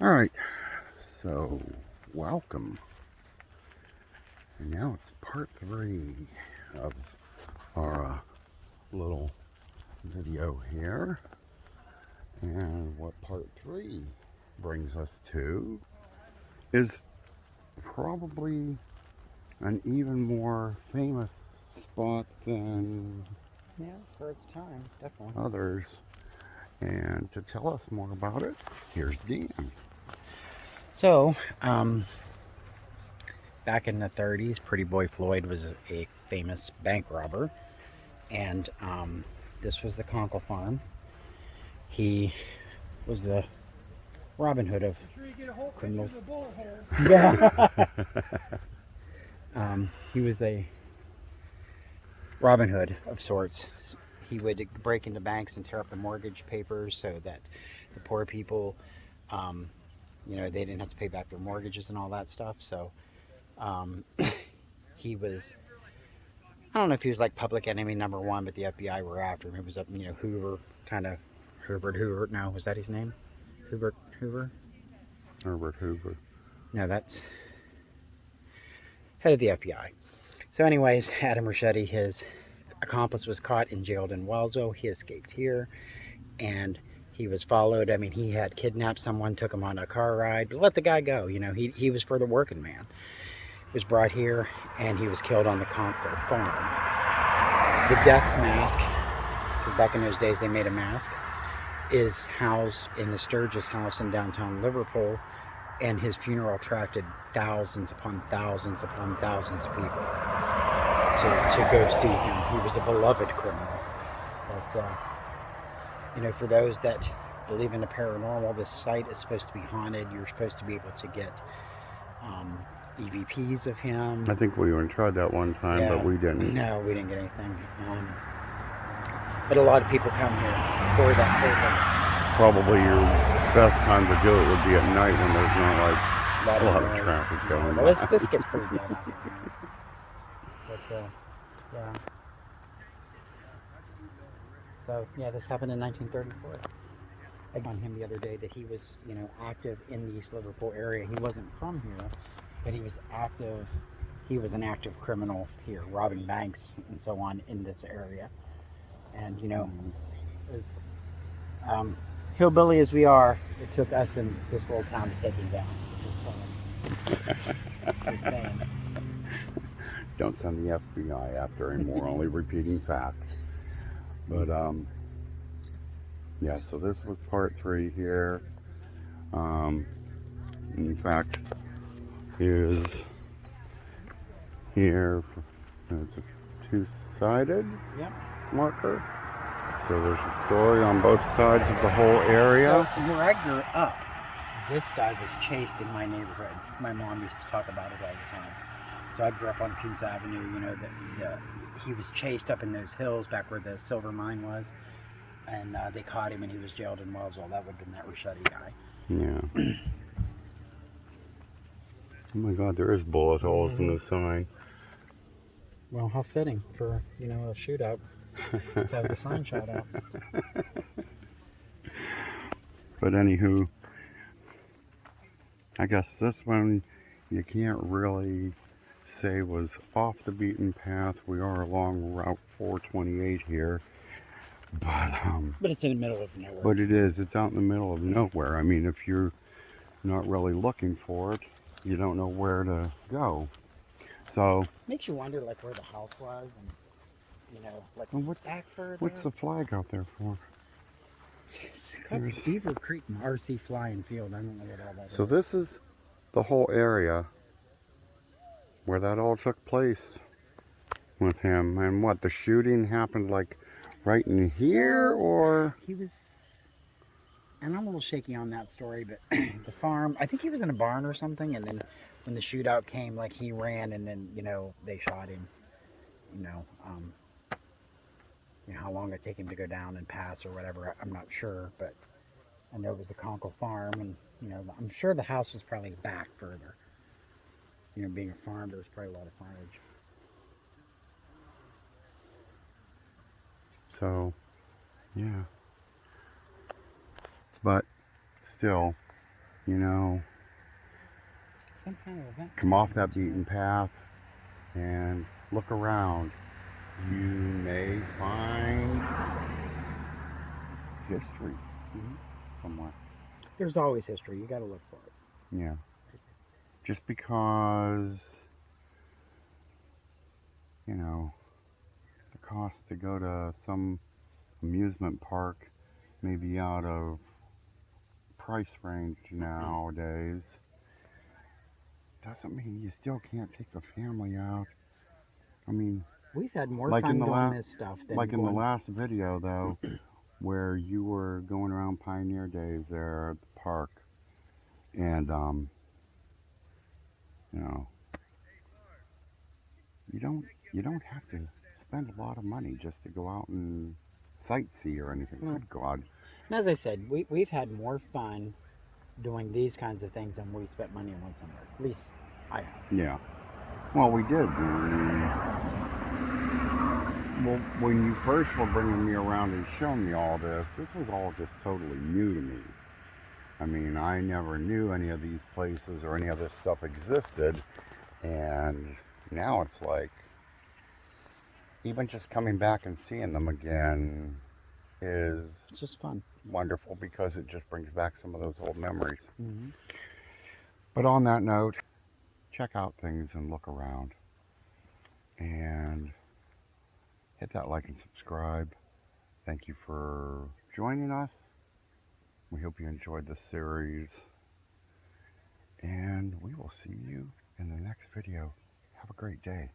Alright, so welcome. And now it's part 3 of our little video here. And what part 3 brings us to is probably an even more famous spot than for its time, definitely. others. And to tell us more about it, here's Dan. So, back in the 30s, Pretty Boy Floyd was a famous bank robber, and this was the Conkle farm. He was the Robin Hood of criminals. Yeah. He was a Robin Hood of sorts. He would break into banks and tear up the mortgage papers so that the poor people, they didn't have to pay back their mortgages and all that stuff. So he was, I don't know if he was like public enemy #1, but the FBI were after him. He was up, Hoover, kind of Herbert Hoover. No, was that his name? Herbert Hoover? Herbert Hoover. No, that's head of the FBI. So anyways, Adam Rachetti, his accomplice, was caught and jailed in Wellsville. He escaped here, and he was followed. I mean, he had kidnapped someone, took him on a car ride, but let the guy go. He was for the working man. He was brought here, and he was killed on the Conkle farm. The death mask, because back in those days they made a mask, is housed in the Sturgis house in downtown Liverpool, and his funeral attracted thousands upon thousands upon thousands of people to go see him. He was a beloved criminal. But, for those that believe in the paranormal, this site is supposed to be haunted. You're supposed to be able to get EVPs of him. I think we tried that one time, Yeah. but we didn't. No, we didn't get anything. But a lot of people come here for that purpose. Probably your best time to do it would be at night when there's not like a lot of noise. traffic going Well, by. this gets pretty dead out here. But, yeah. So, yeah, this happened in 1934. I got on him the other day that he was, active in the East Liverpool area. He wasn't from here, but he was active. He was an active criminal here, robbing banks and so on in this area. And, as hillbilly as we are, it took us in this little town to take him down. Just saying. Don't send the FBI after him. We're only repeating facts. But yeah, so this was part 3 here. In fact, is here. It's a 2-sided marker. So there's a story on both sides of the whole area. So where I grew up, this guy was chased in my neighborhood. My mom used to talk about it all the time. So I grew up on Queens Avenue. He was chased up in those hills back where the silver mine was, and they caught him, and he was jailed in Wellsville. That would have been that Rachetti guy. Yeah. Oh my God, there is bullet holes in the sign. Well, how fitting for a shootout to have the sign shot out. But anywho, I guess this one you can't really say was off the beaten path. We are along Route 428 here, But it's in the middle of nowhere. but it's out in the middle of nowhere. I mean, if you're not really looking for it, you don't know where to go. So Makes you wonder, like, where the house was, and well, back further. what's the flag out there for? It's Beaver Creek RC Flying Field. I don't know what all that is. So this is the whole area where that all took place with him. And what, the shooting happened like right in here, or? He was, and I'm a little shaky on that story, but the farm, I think he was in a barn or something, and then when the shootout came, like, he ran, and then, they shot him. How long it take him to go down and pass or whatever, I'm not sure, but I know it was the Conkle farm, and, I'm sure the house was probably back further. Being a farm, there was probably a lot of frontage. So, yeah. But still, you know, Some kind of event. come off that beaten path and look around. You may find history somewhere. There's always history. You got to look for it. Yeah. Just because, you know, the cost to go to some amusement park may be out of price range nowadays, doesn't mean you still can't take the family out. I mean, We've had more like fun in the doing this stuff than like in the going. last video though, where you were going around Pioneer Days there at the park, and you know, you don't have to spend a lot of money just to go out and sightsee or anything. Good God. And as I said, we've had more fun doing these kinds of things than we spent money on one summer. At least I have. Yeah. Well, we did. Well, when you first were bringing me around and showing me all this was all just totally new to me. I mean, I never knew any of these places or any of this stuff existed, and now it's like, even just coming back and seeing them again is It's just fun. wonderful because it just brings back some of those old memories. Mm-hmm. But on that note, check out things and look around. And hit that like and subscribe. Thank you for joining us. We hope you enjoyed this series. And we will see you in the next video. Have a great day.